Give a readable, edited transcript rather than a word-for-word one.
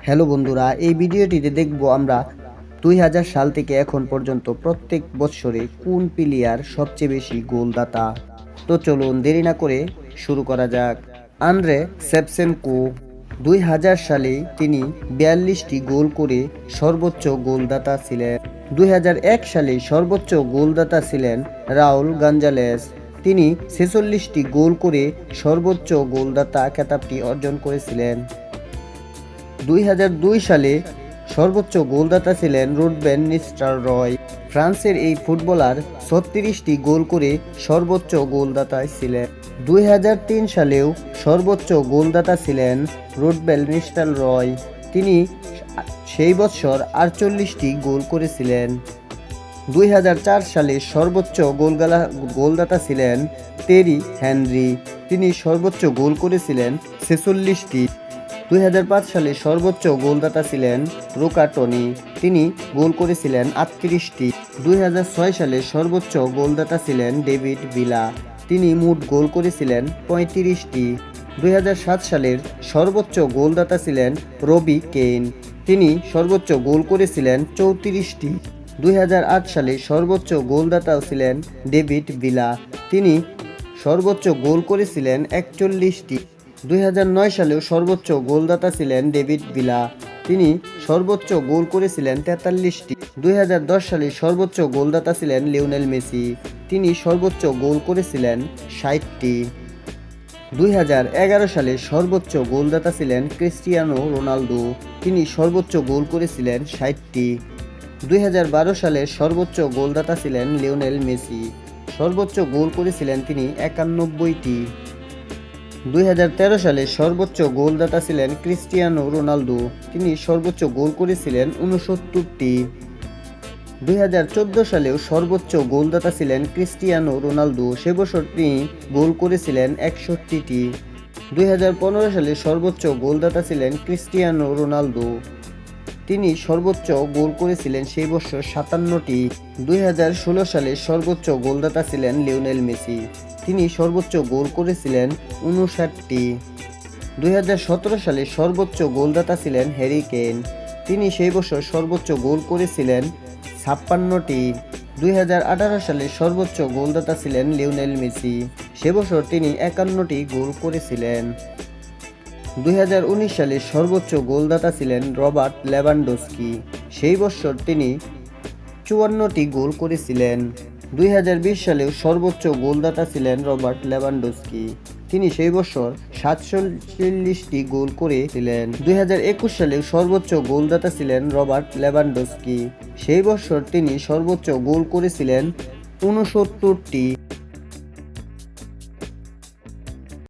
Hello বন্ধুরা, এই ভিডিওটিতে দেখব আমরা 2000 সাল থেকে এখন পর্যন্ত প্রত্যেক বছরে কোন প্লেয়ার সবচেয়ে বেশি গোলদাতা। তো চলুন দেরি না করে শুরু করা যাক। আন্দ্রে শেভচেনকো 2000 সালে তিনি 42টি গোল করে সর্বোচ্চ গোলদাতা ছিলেন। 2001 সালে সর্বোচ্চ গোলদাতা ছিলেন রাউল গঞ্জালেস। তিনি 46টি গোল করে সর্বোচ্চ গোলদাতা খেতাবটি অর্জন করেছিলেন। 2002 সালে সর্বোচ্চ গোলদাতা ছিলেন রুবেন নিস্টালরয়। ফ্রান্সের এই ফুটবলার 36টি গোল করে সর্বোচ্চ গোলদাতা ছিলেন। 2003 সালেও সর্বোচ্চ গোলদাতা ছিলেন রুবেন নিস্টালরয়। তিনি সেই বছর 48টি গোল করেছিলেন। 2004 সালে সর্বোচ্চ গোলদাতা ছিলেন তেরি হেনরি। তিনি সর্বোচ্চ গোল করেছিলেন 46টি। 2005 সালে সর্বোচ্চ গোলদাতা ছিলেন রুকা টনি। তিনি গোল করেছিলেন 38টি। 2006 সালে সর্বোচ্চ গোলদাতা ছিলেন ডেভিড ভিলা। তিনি মোট গোল করেছিলেন 35টি। 2007 সালের সর্বোচ্চ গোলদাতা ছিলেন রবি কেইন। তিনি সর্বোচ্চ গোল করেছিলেন 34টি। 2008 সালে সর্বোচ্চ গোলদাতাও ছিলেন ডেভিড ভিলা। তিনি সর্বোচ্চ গোল করেছিলেন 41টি। 2009 সালেও সর্বোচ্চ গোলদাতা ছিলেন ডেভিড ভিলা। তিনি সর্বোচ্চ গোল করেছিলেন 43টি। 2010 সালে সর্বোচ্চ গোলদাতা ছিলেন লিওনেল মেসি। তিনি সর্বোচ্চ গোল করেছিলেন 60টি। 2011 সালে সর্বোচ্চ গোলদাতা ছিলেন ক্রিস্টিয়ানো রোনালদো। তিনি সর্বোচ্চ গোল করেছিলেন 60টি। 2012 সালে সর্বোচ্চ গোলদাতা ছিলেন লিওনেল মেসি। সর্বোচ্চ গোল করেছিলেন তিনি 91টি। 2013 সালে সর্বোচ্চ গোলদাতা ছিলেন ক্রিস্টিয়ানো রোনালদো। তিনি সর্বোচ্চ গোল করেছিলেন 69টি। 2014 সালেও সর্বোচ্চ গোলদাতা ছিলেন ক্রিস্টিয়ানো রোনালদো। সে বছর তিনি গোল করেছিলেন 61টি। 2015 সালে সর্বোচ্চ গোলদাতা ছিলেন ক্রিস্টিয়ানো রোনালদো। তিনি সর্বোচ্চ গোল করেছিলেন সেই বছর 57টি। 2016 সালে সর্বোচ্চ গোলদাতা ছিলেন লিওনেল মেসি। তিনি সর্বোচ্চ গোল করেছিলেন 59টি। 2017 সালে সর্বোচ্চ গোলদাতা ছিলেন হ্যারি কেইন। তিনি সেই বছর সর্বোচ্চ গোল করেছিলেন 56টি। 2018 সালে সর্বোচ্চ গোলদাতা ছিলেন লিওনেল মেসি। সে বছর তিনি 51টি গোল করেছিলেন। 2019 সালে সর্বোচ্চ গোলদাতা ছিলেন রবার্ট লেভানডস্কি। সেই বছর তিনি 54টি গোল করেছিলেন। 2020 সালেও সর্বোচ্চ গোলদাতা ছিলেন রবার্ট লেভানডস্কি। তিনি সেই বছর 47টি গোল করেছিলেন। 2021 সালেও সর্বোচ্চ গোলদাতা ছিলেন রবার্ট লেভানডস্কি। সেই বছর তিনি সর্বোচ্চ গোল করেছিলেন 69টি।